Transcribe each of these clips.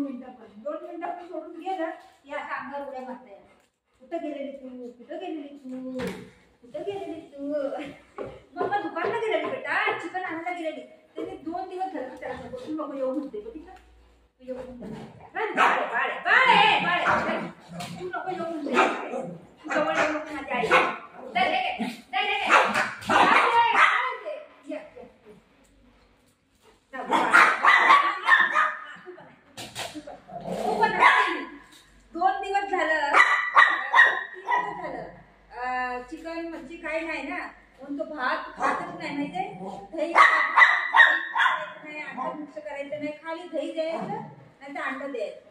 मिनिटं पण 2 मिनिटं पण सोडून गेलं की असं अंगावर उड्या मारता येणार. कुठं गेलेली तू, कुठं गेलेली तू, कुठं गेलेली तू. मम्मा दुकानला गेलेली बेटा, चिकन आणायला गेलेली. त्याने 2 दिवस झालं त्याला तू नको येऊ म्हणते बघितलं तू येऊ म्हणते बाळे बाळे बाळे बाळे तू नको येऊ म्हणते तू जवळ येऊ नको माझी आई. दे दे दे दे चिकन म्हणजे काय नाही ना म्हणून तो भात खातच नाही माहितीये. दही नाही, अंडा मिक्स करायचं नाही, खाली दही द्यायचं नाही तर अंडा द्यायचं.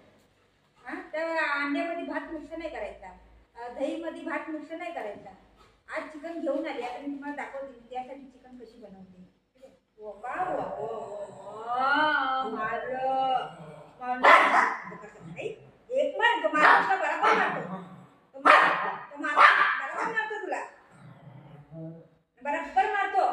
हा त्या अंड्यामध्ये भात मिक्स नाही करायचा, दहीमध्ये भात मिक्स नाही करायचा. आज चिकन घेऊन आली, आता मी तुम्हाला दाखवते त्यासाठी चिकन कशी बनवते. एक मार तो मारतो बरोबर मारतो तो बरोबर मारतो तुला बरोबर मारतो.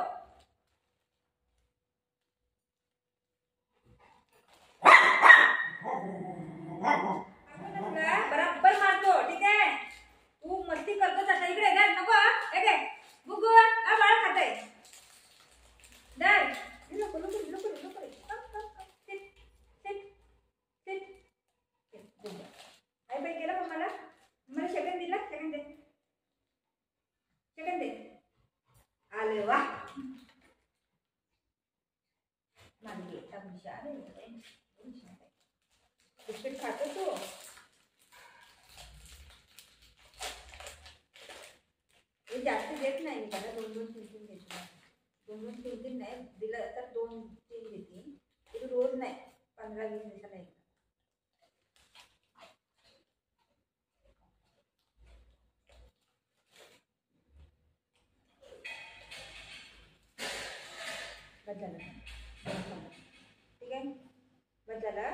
बरोबर मारतो ठीक आहे. तू मस्ती करतोच आता इकडे काय नको काय बुगू बाळा खाताय दर नको नको नको नको काय बाई केलं पण मला सेकंड दिला सेकंड दे आले वा मागे बिस्किट खातो तू. हे जास्त देत नाही मी त्याला 2-2-3-3 देते. 2-2-3-3 नाही दिलं तर 2-3 देते. ते रोज नाही 15-20 दिवसाला एकदा. बदला ठीक आहे बदला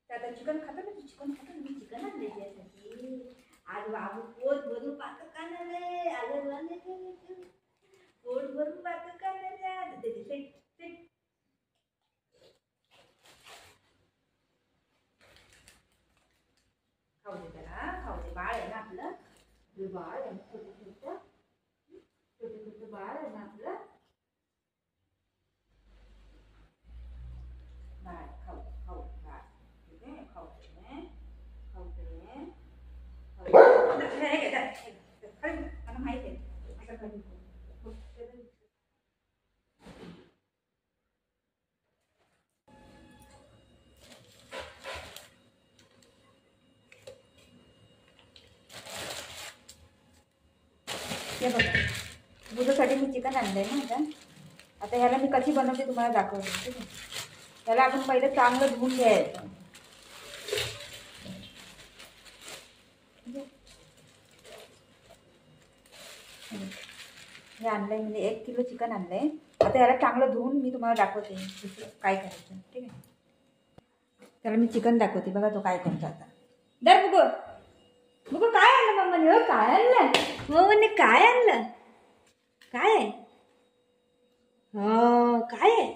आता चिकन खातो ना तू चिकन खातो मी चिकन आणले त्यासाठी. आज बाबू पोट भरून पातळ खाणार आज पोट भरून पातळ खाणार खाऊ दे त्याला खाऊ दे. बाळ आहे ना आपलं बाळ आहे छोटं बाळ आहे ना आपलं बाळ खाऊ बाळ ठीक आहे खाऊ मला माहिती आहे असं हे बघा बुधूसाठी मी चिकन आणलंय ना आता ह्याला मी कशी बनवते तुम्हाला दाखवते ठीक आहे. त्याला आपण पहिले चांगलं धुवून घ्यायचं. हे आणलंय म्हणजे 1 किलो चिकन आणलंय. आता याला चांगलं धुवून मी तुम्हाला दाखवते काय करायचं ठीक आहे. त्याला मी चिकन दाखवते बघा तो काय करतो आता. दर बघू काय आणलं मम्माने. हो काय आणलं मम्माने काय आणलं काय आहे. हो काय आहे.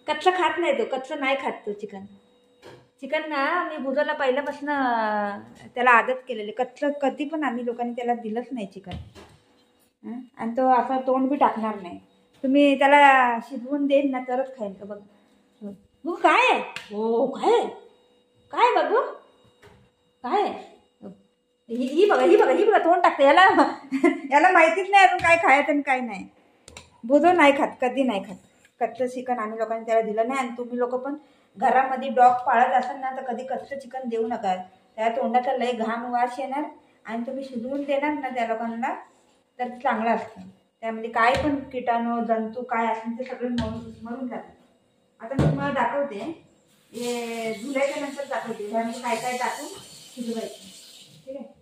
कच्चं खात नाही तो कच्चं नाही खात तो चिकन ना मी बुधूला पहिल्यापासून त्याला आदत केलेली. कच्चं कधी पण आम्ही लोकांनी त्याला दिलंच नाही चिकन. आणि तो असा तोंड बी टाकणार नाही. तुम्ही त्याला शिजवून देईन ना तरच खाईल का बघ काय आहे. हो काय काय बाबू काय ही बघा तोंड टाकते. याला माहितीच नाही अजून काय खायचं आणि काय नाही. बुधू नाही खात कधी नाही खात कच्चं चिकन. आम्ही लोकांनी त्याला दिलं नाही. आणि तुम्ही लोक पण घरामध्ये डॉग पाळत असाल ना तर कधी कच्चं चिकन देऊ नका. त्या तोंडाचा लय घाण वास येणार आणि तुम्ही शिजवून देणार ना त्या लोकांना तर चांगलं असतं. त्यामध्ये काय पण किटाणू जंतू काय असेल ते सगळे मरून जातात. आता मी तुम्हाला दाखवते हे धुल्याच्या नंतर दाखवते ह्यामध्ये काय काय टाकून शिजवायचं ठीक आहे.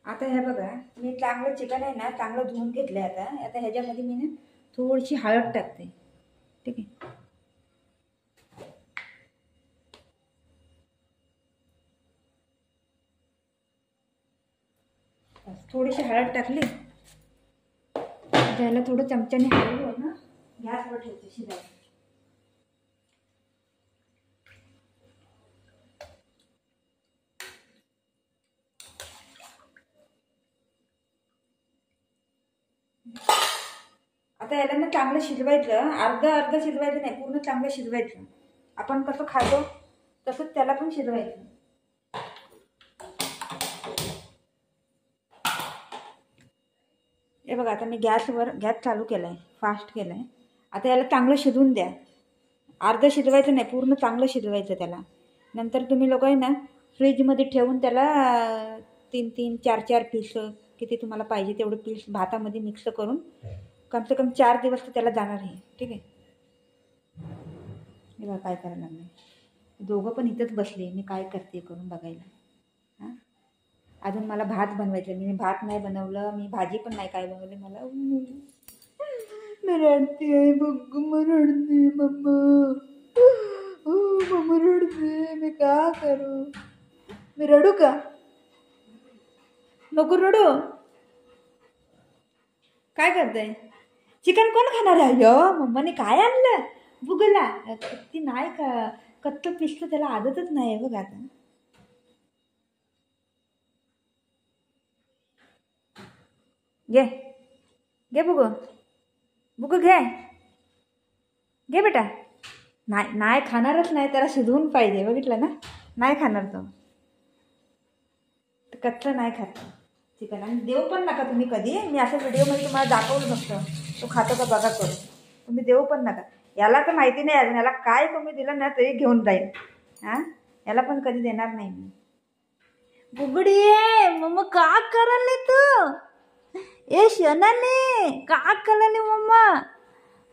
आता हे बघा मी चांगलं चिकन आहे ना चांगलं धुवून घेतलं. आता ह्याच्यामध्ये मी ना थोडीशी हळद टाकते ठीक आहे. थोडीशी हळद टाकली, त्याला थोडं चमच्याने हलवलं ना गॅसवर ठेवते शिजायला. आता याला ना चांगलं शिजवायचं, अर्ध शिजवायचं नाही, पूर्ण चांगलं शिजवायचं. आपण कसं खातो तसंच त्याला पण शिजवायचं. हे बघा आता मी गॅस चालू केला आहे, फास्ट केला आहे. आता याला चांगलं शिजवून द्या. अर्ध शिजवायचं नाही, पूर्ण चांगलं शिजवायचं त्याला. नंतर तुम्ही लोक आहे ना फ्रीजमध्ये ठेवून त्याला 3-3, 4-4 पीस किती तुम्हाला पाहिजे तेवढे पीस भातामध्ये मिक्स करून कम से कम 4 दिवस तर त्याला जाणार आहे. ठीक आहे. हे बघा काय करायला लागलं. दोघं पण इथंच बसले, मी काय करते करून बघायला. हां, अजून मला भात बनवायचं, मी भात नाही बनवलं, मी भाजी पण नाही काय बनवली. मला मी रडते आहे बघ, रडते मम्मा, मम्मा रडते, मी का करू? मी रडू का? नको रडू. काय करताय? चिकन कोण खाणार आहे? यो मम्माने काय आणलं बुगला? ती नाही का कच्चं पिसतं, त्याला आदतच नाही आहे बघ. आता घे घे बुगू, बुगू घे घे बेटा. नाही खाणारच नाही, त्याला शिजवून पाहिजे. बघितलं ना, नाही खाणार तो, कच्चं नाही खात चिकन. आणि देऊ पण नका तुम्ही कधी. मी अशा व्हिडिओमध्ये तुम्हाला दाखवलं नसतं तो खातो का बघा करून. तुम्ही देऊ पण नका. याला तर माहिती नाही अजून, याला काय तुम्ही दिलं ना तरी घेऊन जाईल. हां, याला पण कधी देणार नाही मी. बुगडी मम्मा का करायला तू? ए शनाने का करायला मम्मा?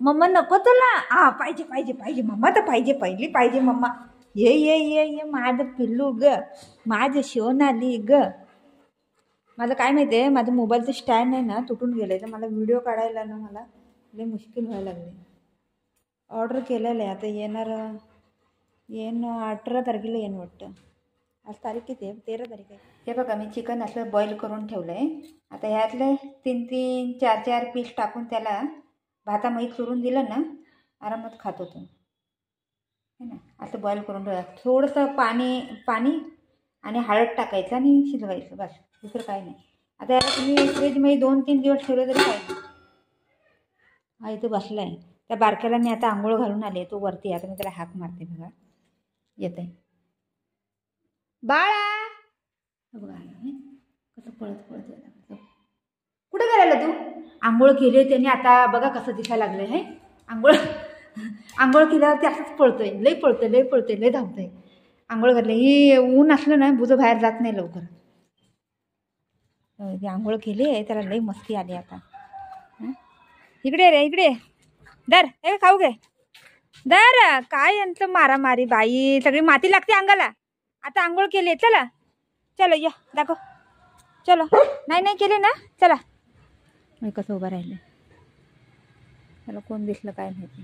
मम्मा नको तुला? पाहिजे पाहिजे पाहिजे मम्मा, तर पाहिजे, पहिली पाहिजे मम्मा. ये ये ये ये माझं पिल्लू ग, माझं शोनाली ग. माझं काय माहिती आहे, माझं मोबाईलचं स्टँड आहे ना तुटून गेलं आहे, तर मला व्हिडिओ काढायला ना मला लई मुश्किल व्हायला लागले. ऑर्डर केलेलं आहे, आता येणं 18 तारखेला येणं वाटतं. आज तारीख किती आहे? 13 तारीख आहे. हे बघा मी चिकन असं बॉईल करून ठेवलं आहे. आता ह्यातले 3-3, 4-4 पीस टाकून त्याला भातामध्ये चुरून दिलं ना आरामात खातो तो. है ना, असं बॉईल करून ठेवा. थोडंसं पाणी आणि हळद टाकायचं आणि शिजवायचं, बस, दुसरं काही नाही. आता याला तुम्ही फ्रीजमध्ये 2-3 दिवस ठेवले तरी पाहिजे. हा इथं बसला आहे. त्या बारक्याला मी आता आंघोळ घालून आले, तो वरती. आता मी त्याला हाक मारते बघा, येत आहे बाळा. बघा कसं पळत पळत यायला. कुठे गेलेला तू? आंघोळ केली त्याने, आता बघा कसं दिसायला लागलं आहे. आंघोळ केल्यावरती असंच पळतोय, लई पळतोय, लई धावतोय. आंघोळ घातली, ही ऊन असलं ना बुजं बाहेर जात नाही लवकर. ती आंघोळ केली आहे, त्याला लई मस्ती आली आता. इकडे रे, इकडे दर, हे खाऊ घे दर. काय यांचं मारामारी बाई, सगळी माती लागते अंगाला. आता आंघोळ केली, चला चलो या दाखव, चलो. नाही केले ना, चला. मी कसं उभं राहिलं, त्याला कोण दिसलं काय माहिती,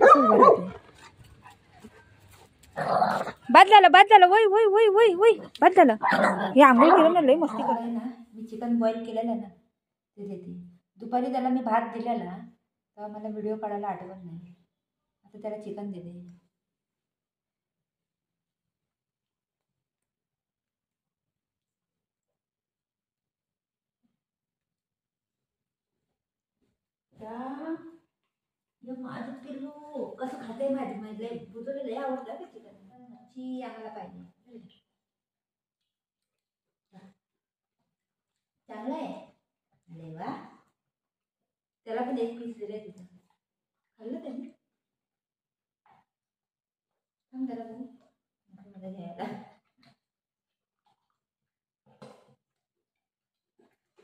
कसं उभं राहते. बाद झालं वय वय वय वय वय बाद झालं. हे आंघोळ केलं ना लई मस्ती करायला ना. मी चिकन बॉईल केलेलं ना ते देते. दुपारी त्याला मी भात दिलेला तेव्हा मला व्हिडिओ काढायला आठवत नाही. आता त्याला चिकन देते. माझं पिल्लू कसं खाते माझी माहिती, बुजवलेलं लय आवडतं का चिकन. मच्छी आम्हाला पाहिजे, चांगलं आहे. अरे वा, त्याला पण एक पीस दिले तिथं, खाल्लं त्याने. थांब त्याला बघू मध्ये घ्यायला.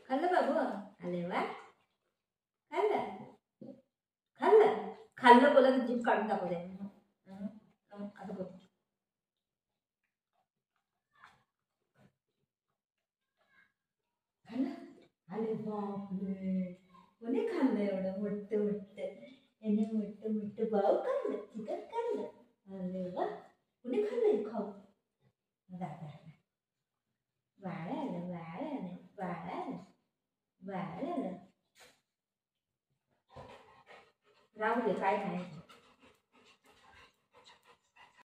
खाल्लं बाबू? अरे वा, खाल्लं बोला तर जीभ काढून दाखवते असं बघ. खाल्लं? अरे बापरे, कोणी खाल्लं एवढं मोठं? याने मोठं भाऊ खाल्लं, चिकन खाल्लं. अरे वा, कोणी खाल्लं? खाऊ बाळ आलं. राहू दे, काय नाही.